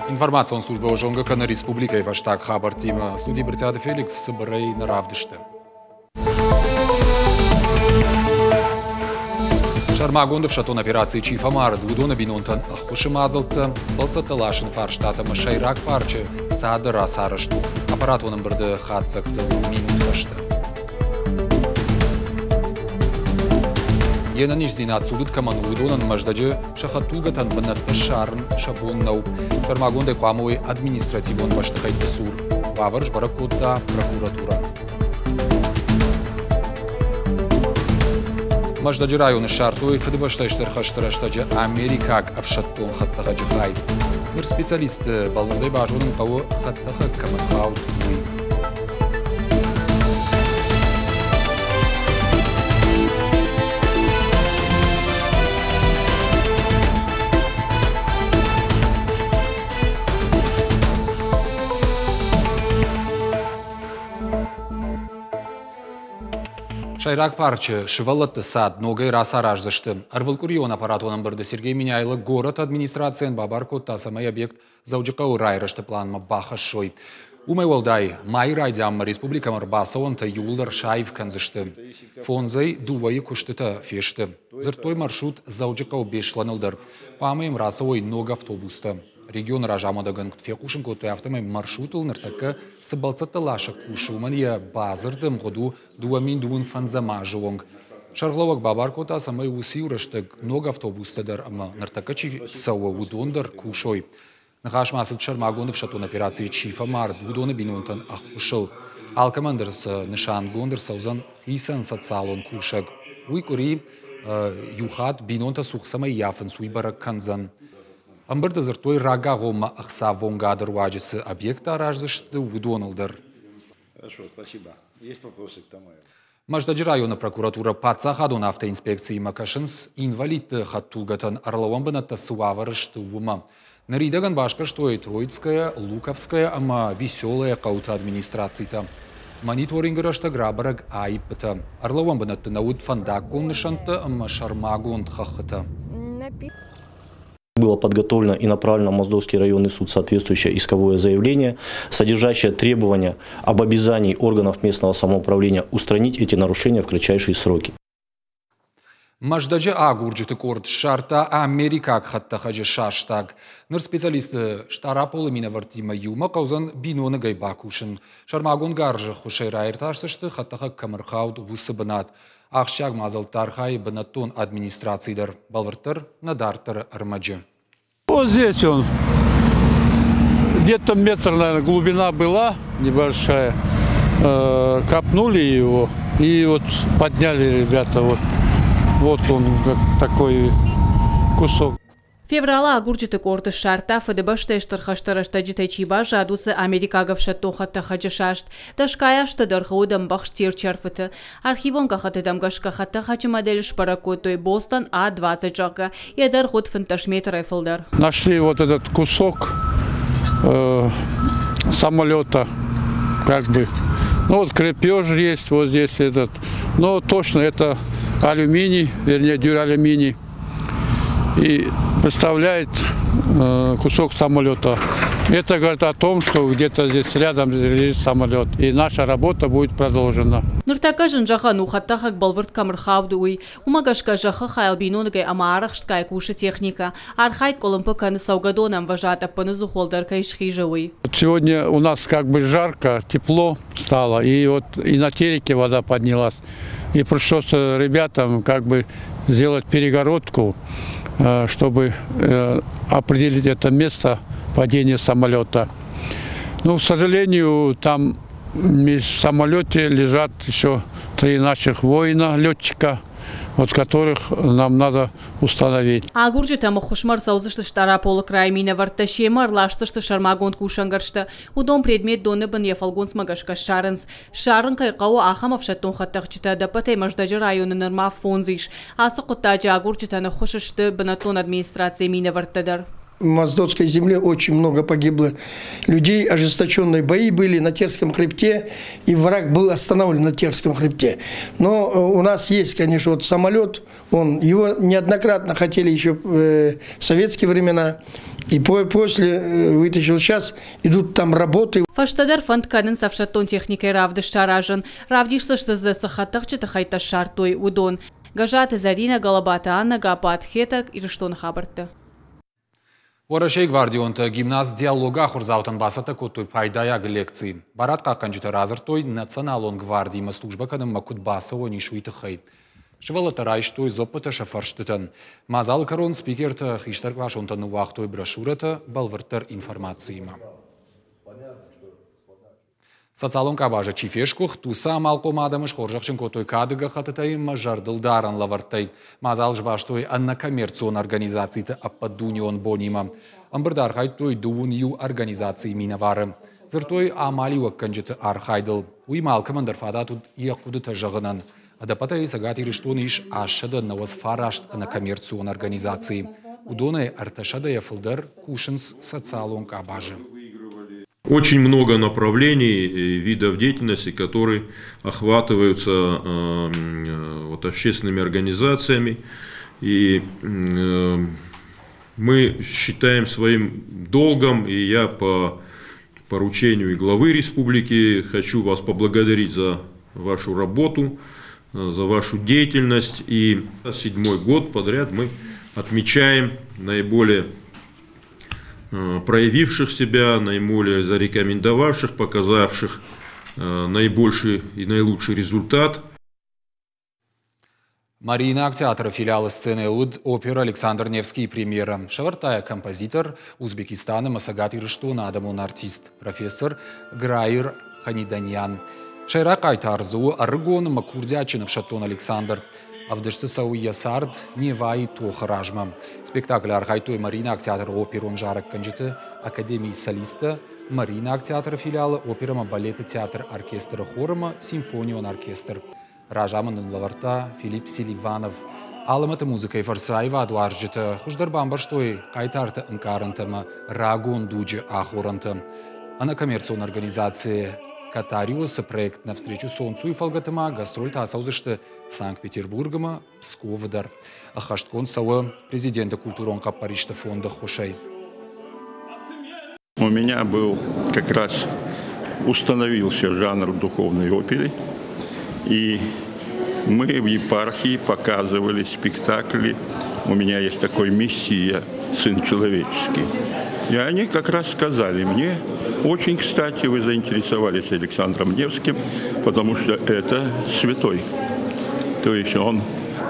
Информацион служба Жонгакана Республика и Ваштак Хабар Тима. Студии Бертиада Феликс Соборей на Равдыште. Шармагондов шатон операции Чифамар Дудона Бинонтан Хушимазалта Балцаталашин Фарштата Шайрак Парче Сада Расарашту аппаратоном барды Хацакта Минут Фашта. Ена ниждина отсюда каману Дудонан Маждаджи Шахатулгатан Банатта Шарн Шабоннау Шармагонды Квамой административон Баштахай Тесур Ваварш Баракота прокуратура. Маждаджи районы Шартуй Федебаштайштер Хаштараштаджи Америкак Авшаттон Хаттахаджи Хай. Мир специалисты Балнандай Бажуным Као Хаттаха Камахаут Уи. Шайрак Парче, Шивалатты сад, ногай расараж зашты. Арвалкурион аппаратоном барды Сергей Миняйлы город администрациян Бабаркотта самый объект зауджикау райрашты планма Баха Шой. Умай Валдай, май райдям республика Марбасаон та юлдар шайв канзышты. Фонзай дувай куштыта фешты. Зыртой маршрут зауджикау бешланылдар. Памаем расовой нога автобуста. Регион Ражамадаган Кутфекушин коты автомой маршрутул нартака сабалцата лаша кушумания базардым году дуамин дуун фанзама жуонг. Шаргловак Бабаркота самой усиураштаг нога автобустадар ама нартакачи сауа удондар кушой. Нахашмасыл Шармагондов шатон операции Чифамар Дудона Бинонтан Ахушыл. Алкамандерс Нишан Гондер Саузан Хисан Сацалон Кушаг. Уикури Юхат Бинонта Сухсамай Яфан Суибара Канзан. Амбарда зартой рага гома ахса вонгадер ваджисы объекта ражзышты удоналдар. Хорошо, спасибо. Есть вопросы к тому? Маждаджи района прокуратура пацахадон автоинспекции Макашинс инвалид хаттулгатан Орловамбаната суаварышты ума. Наридаган башка что и Троицкая, Луковская, ама веселая каута администрацията. Мониторингырашта грабараг айпта. Орловамбаната науд фандак гоннышанта, ама Шармагонд хахата. Было подготовлено и направлено в Моздовский районный суд соответствующее исковое заявление, содержащее требования об обязании органов местного самоуправления устранить эти нарушения в кратчайшие сроки. Маждаджи агурджиты корд шарта Америкак хаттахаджи шаштаг. Ныр специалисты штараполы минавартима юма каузан биноны гайбакушин. Шармагон гаржы хушайрайрташсышты хаттаха камырхауд вусыбынат. Ахшаг мазалтархай банатон администрациядер. Балвартар надартар армаджи. Вот здесь он. Где-то метр, наверное, глубина была небольшая. Копнули его и вот подняли ребята. Вот он, как такой кусок. Феврала агурджиты корты шарта ФДБ-штештер хаштараштаджитай чиба жадусы Америкагов шаттохатта хаджашашт. Дашкаяшты дархаудам бахштир черфыты. Архивон кахатыдам гашкахатта хачи модель шпаракотой Бостон А-20 жака. И дархот фанташмет райфлдар. Нашли вот этот кусок самолета, как бы. Ну вот крепеж есть вот здесь этот. Но точно это алюминий, вернее дюралюминий. И представляет кусок самолета. Это говорит о том, что где-то здесь рядом лежит самолет. И наша работа будет продолжена. Нуртака жинжаха нухаттахак балвард камерхавдуй. Умагашка жаха хайлбинонагай амаарахшткай куши техника. Архайт колумпаканы саугадонам вожата панызу холдаркай шхижавый. Сегодня у нас как бы жарко, тепло стало. И вот и на тереке вода поднялась. И пришлось ребятам как бы сделать перегородку, чтобы определить это место падения самолета. Но, к сожалению, там в самолете лежат еще 3 наших воина, летчика, вот которых нам надо установить. Агурджи там хушмар саузышты штараполы край мина варташемар лаштышты шармагон кушангаршты. Удом предмет доныбын ефалгон смагашка шарынс. Шарын кайқау ахамов шаттон хаттақчыта дапатай Маждаджи районы нырма фонзиш. Асы құттаджи агурджи таны хушышты банатон администрации мина вартадар. В Моздовской земле очень много погибло людей, ожесточенные бои были на Терском хребте, и враг был остановлен на Терском хребте. Но у нас есть, конечно, вот самолет, его неоднократно хотели еще в советские времена, И после вытащил, сейчас идут там работы. Фаштадар фонд канен савшаттон техникой равдыш шаражен. Равдиш саштазда сахаттах читахайта шартой удон. Гажаты Зарина Галабата Анна Гапат Хетак и Рештон Хабарта. Орашей гвардионта гимназ диалога хурзаутан басата котой пайдаяг лекции. Барат каканжита разыртой националон гвардии служба каным макут басаво нишуитахай. Шывалата райштой зоппата шафарштытан. Мазал карон спикерта хиштар клашонтан уахтой брошюрата балвартар информацияма. Социалон кабажа чифешкух туса малком адамыш хоржахшин котой кадыга хататай мажардылдаран лавартай. Мазал жбаштой анна коммерцион организацийта аппадунион бонима. Амбардар хайтой дуунью организации минавары. Зыртой амали уакканжиты архайдыл. Уй малкамандар фадатуд якудыта жагынан. Адапатай сагати рештониш ашада наваз фарашт на коммерцион организации. Удоной арташада яфылдар кушинс социалон кабажа. Очень много направлений, видов деятельности, которые охватываются общественными организациями. И мы считаем своим долгом, и я по поручению и главы республики хочу вас поблагодарить за вашу работу, за вашу деятельность. И 7-й год подряд мы отмечаем наиболее проявивших себя, наиболее зарекомендовавших, показавших наибольший и наилучший результат. Марина Актеатра филиала сцены ЛУД опера Александр Невский премьера. Шавартая композитор Узбекистана Масагат Ирыштон Адамон артист, профессор Граир Ханиданьян. Шайра Кайтарзу Аргон Макурдячинов Шатон Александр. Авдышты Сауия Сард Невай Тохаражма. Спектакль Архайтой Марина Актеатр оперон Жарак Канджиты Академии солиста Марина Актеатр филиала опера балета театр оркестра хорама Симфонион оркестр. Ражаман Лаварта Филипп Селиванов. Аламата музыкой Фарсаева Адуарджита Хуждарбамбарштой Кайтарта Анкарантама Рагон Дуджи Ахоранта. А на коммерционной организации Катариус проект «Навстречу солнцу» и Фалгатама гастроль тасаузышты Санкт-Петербургама Псковдар. Ахашткон сауа президента культурон Капаришта фонда Хошей. У меня был как раз установился жанр духовной оперы, и мы в епархии показывали спектакли. У меня есть такой «Мессия, Сын человеческий». И они как раз сказали мне: очень кстати вы заинтересовались Александром Невским, потому что это святой. То есть он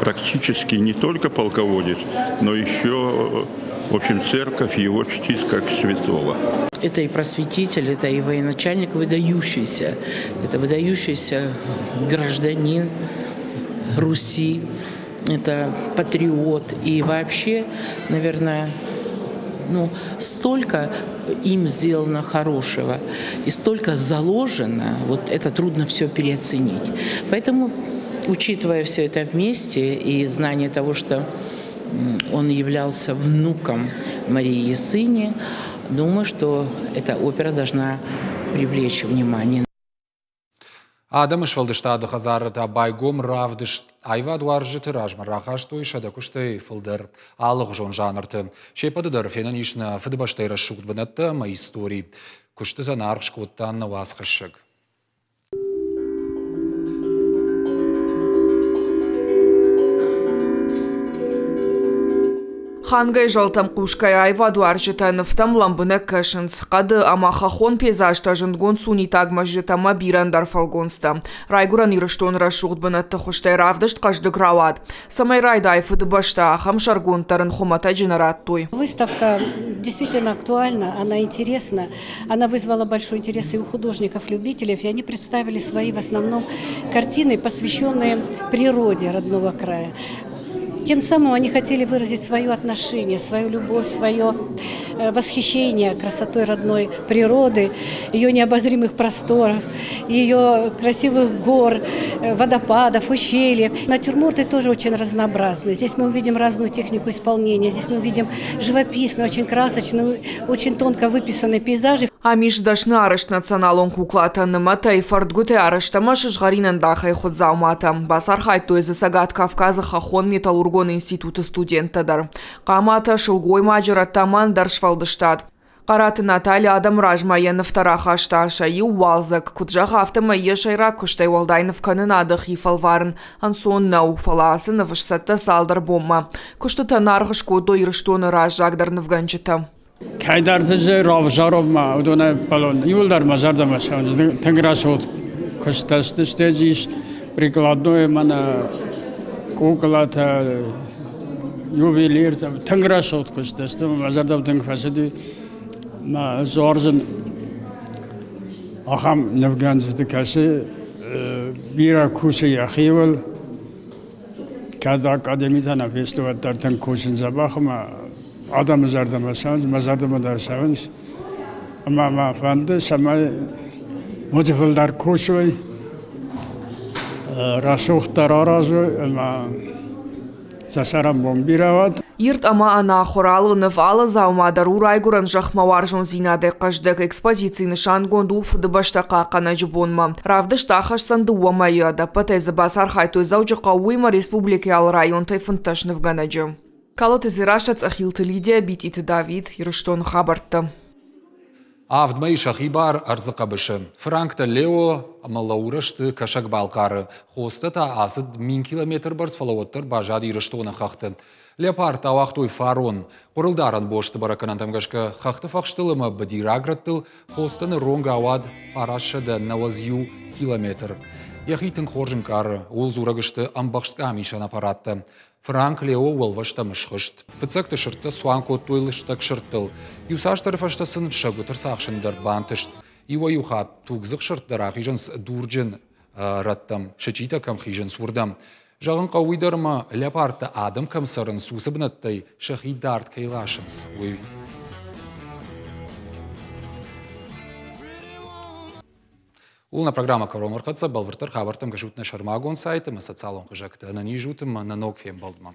практически не только полководец, но еще, в общем, церковь его чтит как святого. Это и просветитель, это и военачальник выдающийся. Это выдающийся гражданин Руси, это патриот. И вообще, наверное, столько им сделано хорошего и столько заложено, вот это трудно все переоценить. Поэтому, учитывая все это вместе и знание того, что он являлся внуком Марии Ясыни, думаю, что эта опера должна привлечь внимание. Адамыш валдыштады хазарыта байгом равдышт айва дуаржыты ражма рахаштой шадакуштай фылдар алық жон жанрты. Шепадыдар фенанишна фыдыбаштай расшуғд бінатты ма историй. Күшті занарқ шкоттан васқышык. Хангай жалтам кушкай айва дуаржитановтам ламбына кашынс. Қады амахахон пейзажта жындгон суни тагмажжитама бирандар фалгонста. Райгуран ирыштон рашуғд бінатты хуштай равдышт қажды гравад. Самай райда айфыды башта ахам шаргонтарын хумата дженераттуй. Выставка действительно актуальна, она интересна. Она вызвала большой интерес и у художников-любителей, и они представили свои в основном картины, посвященные природе родного края. Тем самым они хотели выразить свое отношение, свою любовь, свое восхищение красотой родной природы, ее необозримых просторов, ее красивых гор, водопадов, ущельев. Натюрморты тоже очень разнообразны. Здесь мы увидим разную технику исполнения, здесь мы увидим живописные, очень красочные, очень тонко выписанные пейзажи. Амиш дашны арышт националон куклатанымата и фартгуте арыштама шышгаринан дахай ходзаумата. Басар хайтой засагат Кавказа хахон металлургон институты студентадар. Камата шылгой маджараттаман даршвал балдыштад. Қараты Наталья Адамраж майыны втора хашта шайы уалзак, куджах автомайы шайра куштай валдайнов канынады хифалварын, ансон нау фаласы навышсатта салдар бомма. Кушты танарғыш коду ирыштуны раж жагдарны вганчыта. Кайдарды же равжаров ма, удона балон, юлдар мазарда маша, тенграсот кыштасты стежиш, прикладное мана куколата, ювелир, тенграсот кыштасты, мазарда тенгфасиди, ма зоржын ахам невганзды касы, бира кусы яхивал, када академитана фестиваттар тенгкусын забахма, Adam mazardamasanız, mazardamadarsanız, ama mafanda sama motivaldar koşuy, rasuhtar arazı, ama sasaram bombiravat. Ирт ама ана хоралынов алы заумадар урайгуран жахмаваржон зинаде каждек экспозиции нишан гондуф дыбаштака канаджбонма. Равдыш тахашсан дуамайя да патеза басар хайтой заучака уйма республики ал район тайфынташны в Ганаджи. Калот из Ирашац Ахилты Лидия, Битит Давид, Ируштон Хабарта. Авдмай шахибар арзыкабышы. Франкта Лео малаурышты кашак балкары. Хостата асыд 1000 километр барс фалавоттар бажады Ируштона хақты. Леопард авахтой фарон. Құрылдарын бошты бараканан тамгашка хақты фақштылымы бадираграттыл. Хостаны ронга авад фарашыда навазью километр. Яхитын хоржын кары. Ол зурагышты амбақштқа мишан аппаратты. Франк Лео уолвашта мышхышт. Пыцакты шыртты суанко тойлыштак шырттыл. Юсаштары фаштасын шагутыр сақшындар бантышт. Ива юхат тугзық шырттар ақижынс дурджын раттам. Шычита кам хижын сурдам. Жағын қауыдарыма леопарты адым камсарын сусыбынаттай шахидард кайлашынс. Улна программа «Коромархатса» балвыртыр хабартым гашутна шармагон сайты, мы социалон қыжақты анани жутым на ног фем балдмам.